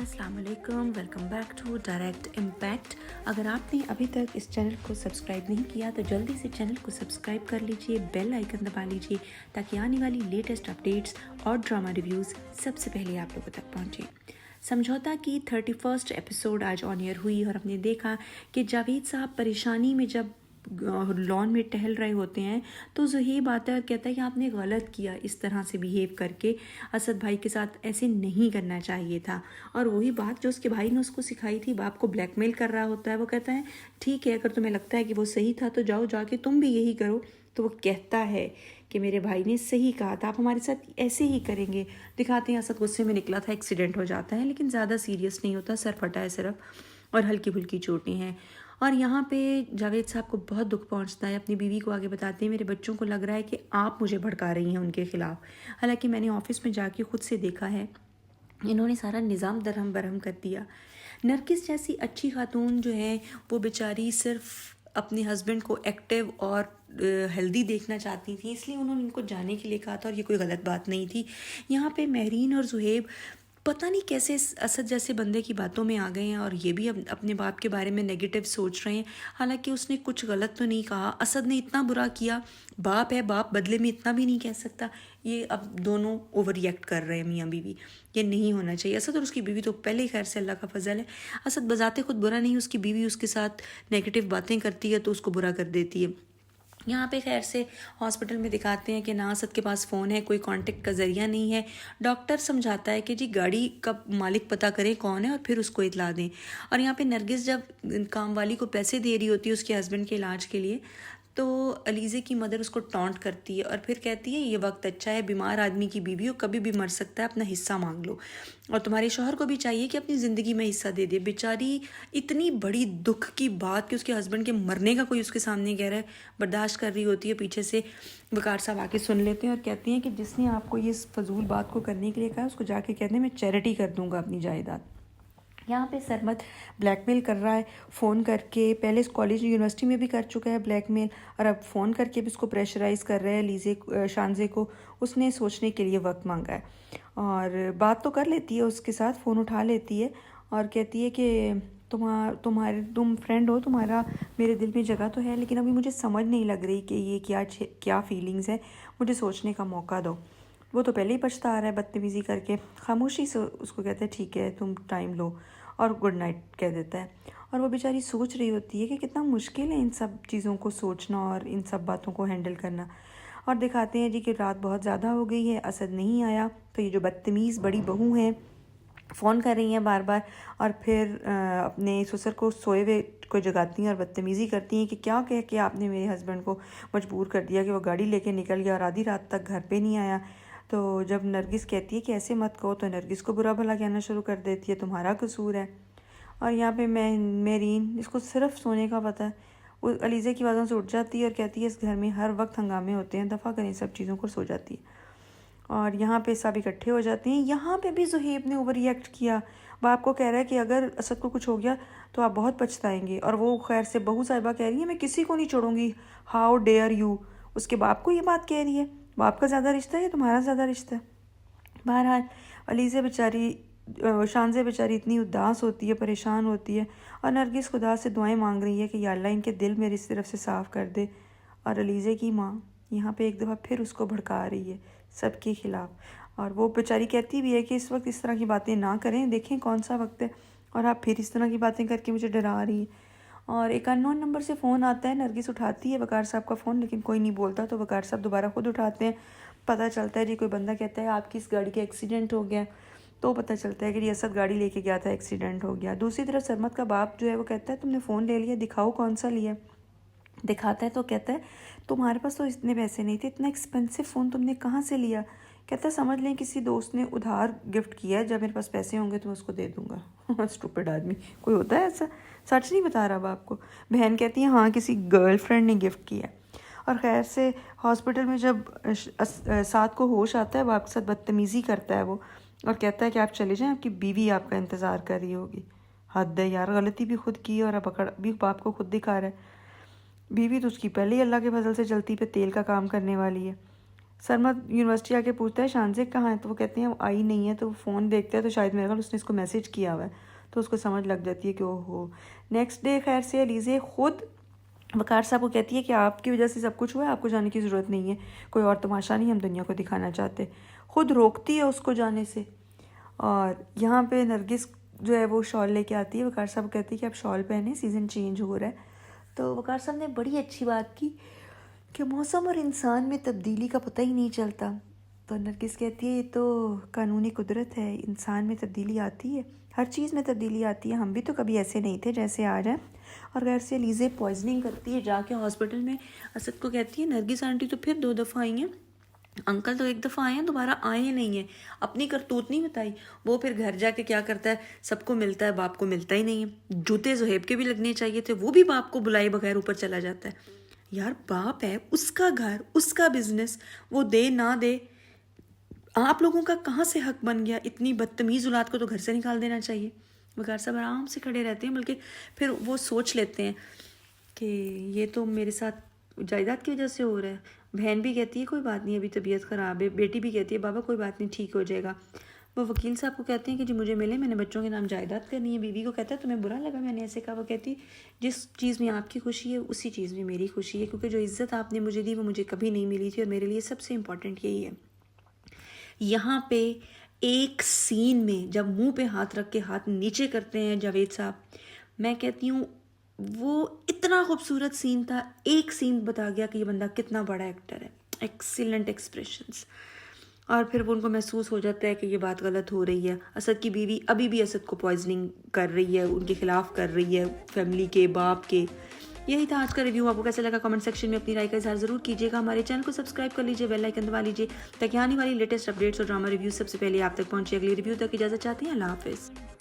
अस्सलाम वालेकुम, welcome back to direct impact. अगर आपने अभी तक इस चैनल को सब्सक्राइब नहीं किया तो जल्दी से चैनल को सब्सक्राइब कर लीजिए, बेल आइकन दबा लीजिए ताकि आने वाली लेटेस्ट अपडेट्स और ड्रामा रिव्यूज़ सबसे पहले आप लोगों तक पहुँचे। समझौता की 31st एपिसोड आज ऑन एयर हुई और हमने देखा कि जावेद साहब परेशानी में जब लॉन में टहल रहे होते हैं तो ज़ुहैब आता है और कहता है कि आपने गलत किया इस तरह से बिहेव करके, असद भाई के साथ ऐसे नहीं करना चाहिए था। और वही बात जो उसके भाई ने उसको सिखाई थी, बाप को ब्लैकमेल कर रहा होता है। वो कहता है ठीक है, अगर तुम्हें लगता है कि वो सही था तो जाओ जाके तुम भी यही करो। तो वो कहता है कि मेरे भाई ने सही कहा था, आप हमारे साथ ऐसे ही करेंगे। दिखाते हैं असद गुस्से में निकला था, एक्सीडेंट हो जाता है लेकिन ज़्यादा सीरियस नहीं होता, सर फटा है सिर्फ और हल्की फुल्की चोटें हैं। और यहाँ पे जावेद साहब को बहुत दुख पहुँचता है, अपनी बीवी को आगे बताते हैं मेरे बच्चों को लग रहा है कि आप मुझे भड़का रही हैं उनके ख़िलाफ़, हालांकि मैंने ऑफिस में जाके खुद से देखा है इन्होंने सारा निज़ाम दरहम बरहम कर दिया। नरगिस जैसी अच्छी खातून जो है वो बेचारी सिर्फ अपने हस्बैंड को एक्टिव और हेल्दी देखना चाहती थी, इसलिए उन्होंने इनको जाने के लिए कहा था और ये कोई गलत बात नहीं थी। यहाँ पे महरीन और ज़ुहैब पता नहीं कैसे असद जैसे बंदे की बातों में आ गए हैं और ये भी अपने बाप के बारे में नेगेटिव सोच रहे हैं। हालांकि उसने कुछ गलत तो नहीं कहा, असद ने इतना बुरा किया, बाप है, बाप बदले में इतना भी नहीं कह सकता। ये अब दोनों ओवर रिएक्ट कर रहे हैं मियाँ बीवी, ये नहीं होना चाहिए। असद और उसकी बीवी तो पहले ही खैर से अल्लाह का फजल है, असद बजाते खुद बुरा नहीं, उसकी बीवी उसके साथ नेगेटिव बातें करती है तो उसको बुरा कर देती है। यहाँ पे खैर से हॉस्पिटल में दिखाते हैं कि ना असद के पास फ़ोन है, कोई कांटेक्ट का ज़रिया नहीं है। डॉक्टर समझाता है कि जी गाड़ी का मालिक पता करें कौन है और फिर उसको इतला दें। और यहाँ पे नरगिस जब काम वाली को पैसे दे रही होती है उसके हस्बैंड के इलाज के लिए, तो अलीज़े की मदर उसको टॉन्ट करती है और फिर कहती है ये वक्त अच्छा है, बीमार आदमी की बीवी हो, कभी भी मर सकता है, अपना हिस्सा मांग लो। और तुम्हारे शौहर को भी चाहिए कि अपनी ज़िंदगी में हिस्सा दे दे। बेचारी इतनी बड़ी दुख की बात कि उसके हस्बैंड के मरने का कोई उसके सामने कह रहा है, बर्दाश्त कर रही होती है। पीछे से वकार साहब आके सुन लेते हैं और कहती हैं कि जिसने आपको ये फजूल बात को करने के लिए कहा उसको जाके कहते हैं मैं चैरिटी कर दूँगा अपनी जायदाद। यहाँ पे सरमद ब्लैकमेल कर रहा है फ़ोन करके, पहले इस कॉलेज यूनिवर्सिटी में भी कर चुका है ब्लैकमेल और अब फ़ोन करके भी उसको प्रेशराइज़ कर रहा है लीज़े शानज़े को। उसने सोचने के लिए वक्त मांगा है और बात तो कर लेती है उसके साथ, फ़ोन उठा लेती है और कहती है कि तुम फ्रेंड हो, तुम्हारा मेरे दिल में जगह तो है लेकिन अभी मुझे समझ नहीं लग रही कि ये क्या फीलिंग्स है, मुझे सोचने का मौका दो। वो तो पहले ही पछता आ रहा है बदतमीज़ी करके, खामोशी से उसको कहते हैं ठीक है तुम टाइम लो और गुड नाइट कह देता है। और वो बेचारी सोच रही होती है कि कितना मुश्किल है इन सब चीज़ों को सोचना और इन सब बातों को हैंडल करना। और दिखाते हैं जी कि रात बहुत ज़्यादा हो गई है, असद नहीं आया तो ये जो बदतमीज़ बड़ी बहू हैं फ़ोन कर रही हैं बार बार और फिर अपने ससुर को सोए हुए को जगाती हैं और बदतमीज़ी करती हैं कि क्या कह के आपने मेरे हस्बैंड को मजबूर कर दिया कि वो गाड़ी लेके निकल गया और आधी रात तक घर पे नहीं आया। तो जब नरगिस कहती है कि ऐसे मत कहो तो नरगिस को बुरा भला कहना शुरू कर देती है, तुम्हारा कसूर है। और यहाँ पे मेरीन इसको सिर्फ सोने का पता है, वो अलीज़े की बातों से उठ जाती है और कहती है इस घर में हर वक्त हंगामे होते हैं, दफ़ा करें सब चीज़ों को, सो जाती है। और यहाँ पे सब इकट्ठे हो जाते हैं। यहाँ पे भी ज़ुहैब ने ओवर रिएक्ट किया, बाप को कह रहा है कि अगर असद को कुछ हो गया तो आप बहुत पछताएंगे और वो खैर से बहू साहिबा कह रही है मैं किसी को नहीं छोड़ूंगी, हाउ डेयर यू। उसके बाप को ये बात कह रही है, बाप का ज़्यादा रिश्ता है या तुम्हारा ज़्यादा रिश्ता है। बहरहाल अलीज़े बेचारी शानज़े बेचारी इतनी उदास होती है, परेशान होती है और नरगिस खुदा से दुआएं मांग रही है कि या अल्लाह इनके दिल मेरी तरफ से साफ़ कर दे। और अलीज़े की माँ यहाँ पे एक दफ़ा फिर उसको भड़का रही है सबके ख़िलाफ़ और वो बेचारी कहती भी है कि इस वक्त इस तरह की बातें ना करें, देखें कौन सा वक्त है और आप फिर इस तरह की बातें करके मुझे डरा रही है। और एक अननोन नंबर से फ़ोन आता है, नरगिस उठाती है वकार साहब का फ़ोन लेकिन कोई नहीं बोलता, तो वकार साहब दोबारा खुद उठाते हैं। पता चलता है जी कोई बंदा कहता है आपकी इस गाड़ी का एक्सीडेंट हो गया, तो पता चलता है कि जी असद गाड़ी लेके गया था, एक्सीडेंट हो गया। दूसरी तरफ सरमत का बाप जो है वो कहता है तुमने फ़ोन ले लिया, दिखाओ कौन सा लिया। दिखाता है तो कहता है तुम्हारे पास तो इतने पैसे नहीं थे, इतना एक्सपेंसिव फ़ोन तुमने कहाँ से लिया। कहता है समझ लें किसी दोस्त ने उधार गिफ्ट किया है, जब मेरे पास पैसे होंगे तो मैं उसको दे दूँगा। स्टूपिड आदमी कोई होता है ऐसा, सच नहीं बता रहा बाप को। बहन कहती है हाँ किसी गर्लफ्रेंड ने गिफ्ट किया। और खैर से हॉस्पिटल में जब साथ को होश आता है बाप के साथ बदतमीज़ी करता है वो और कहता है कि आप चले जाएं, आपकी बीवी आपका इंतज़ार कर रही होगी। हद है यार, गलती भी खुद की है और अब अकड़ भी बाप को खुद दिखा रहा है। बीवी तो उसकी पहले ही अल्लाह के फजल से जलती पे तेल का काम करने वाली है। सरमद यूनिवर्सिटी आके पूछता है शानज़िक कहाँ है, तो वो कहते हैं वो आई नहीं है। तो वो फ़ोन देखता है तो शायद मेरे ख्याल उसने इसको मैसेज किया हुआ है, तो उसको समझ लग जाती है कि ओहो। नेक्स्ट डे खैर से अलीज़े ख़ुद वकार साहब को कहती है कि आपकी वजह से सब कुछ हुआ है, आपको जाने की ज़रूरत नहीं है, कोई और तमाशा नहीं हम दुनिया को दिखाना चाहते। ख़ुद रोकती है उसको जाने से। और यहाँ पे नरगिस जो है वो शॉल लेके आती है। वकार साहब कहती है कि आप शॉल पहने, सीज़न चेंज हो रहा है। तो वकार साहब ने बड़ी अच्छी बात की कि मौसम और इंसान में तब्दीली का पता ही नहीं चलता। तो नरगिस कहती है ये तो कानूनी कुदरत है, इंसान में तब्दीली आती है, हर चीज़ में तब्दीली आती है, हम भी तो कभी ऐसे नहीं थे जैसे आज हैं। और गैर से लीज़े पॉइजनिंग करती है जाके हॉस्पिटल में। असद को कहती है नरगिस आंटी तो फिर 2 दफ़ा आई हैं, अंकल तो 1 दफ़ा आए हैं, दोबारा आए नहीं हैं, अपनी करतूत नहीं बताई। वो फिर घर जाके क्या करता है, सबको मिलता है, बाप को मिलता ही नहीं है। जूते ज़ुहैब के भी लगने चाहिए थे, वो भी बाप को बुलाए बगैर ऊपर चला जाता है। यार बाप है, उसका घर, उसका बिजनेस, वो दे ना दे, आप लोगों का कहाँ से हक बन गया? इतनी बदतमीज़ औलाद को तो घर से निकाल देना चाहिए। वकार साहब आराम से खड़े रहते हैं, बल्कि फिर वो सोच लेते हैं कि ये तो मेरे साथ जायदाद की वजह से हो रहा है। बहन भी कहती है कोई बात नहीं, अभी तबीयत ख़राब है। बेटी भी कहती है बाबा कोई बात नहीं, ठीक हो जाएगा। वो वकील साहब को कहते हैं कि जी मुझे मिले, मैंने बच्चों के नाम जायदाद करनी है। बीवी को कहता है तुम्हें बुरा लगा मैंने ऐसे कहा? वो कहती जिस चीज़ में आपकी खुशी है उसी चीज़ में मेरी खुशी है, क्योंकि जो इज़्ज़त आपने मुझे दी वो मुझे कभी नहीं मिली थी, और मेरे लिए सबसे इम्पॉर्टेंट यही है। यहाँ पे एक सीन में जब मुंह पे हाथ रख के हाथ नीचे करते हैं जावेद साहब, मैं कहती हूँ वो इतना खूबसूरत सीन था। एक सीन बता गया कि ये बंदा कितना बड़ा एक्टर है। Excellent expressions. और फिर वो उनको महसूस हो जाता है कि ये बात गलत हो रही है। असद की बीवी अभी भी असद को पॉइजनिंग कर रही है, उनके खिलाफ कर रही है, फैमिली के, बाप के। यही था आज का रिव्यू। आपको कैसा लगा कमेंट सेक्शन में अपनी राय का इज़हार ज़रूर कीजिएगा। हमारे चैनल को सब्सक्राइब कर लीजिए, बेल आइकन दबा लीजिए ताकि आने वाली लेटेस्ट अपडेट्स और ड्रामा रिव्यूज सबसे पहले आप तक पहुंचे। अगली रिव्यू तक इजाज़त चाहती हैं। अल्लाह हाफिज़।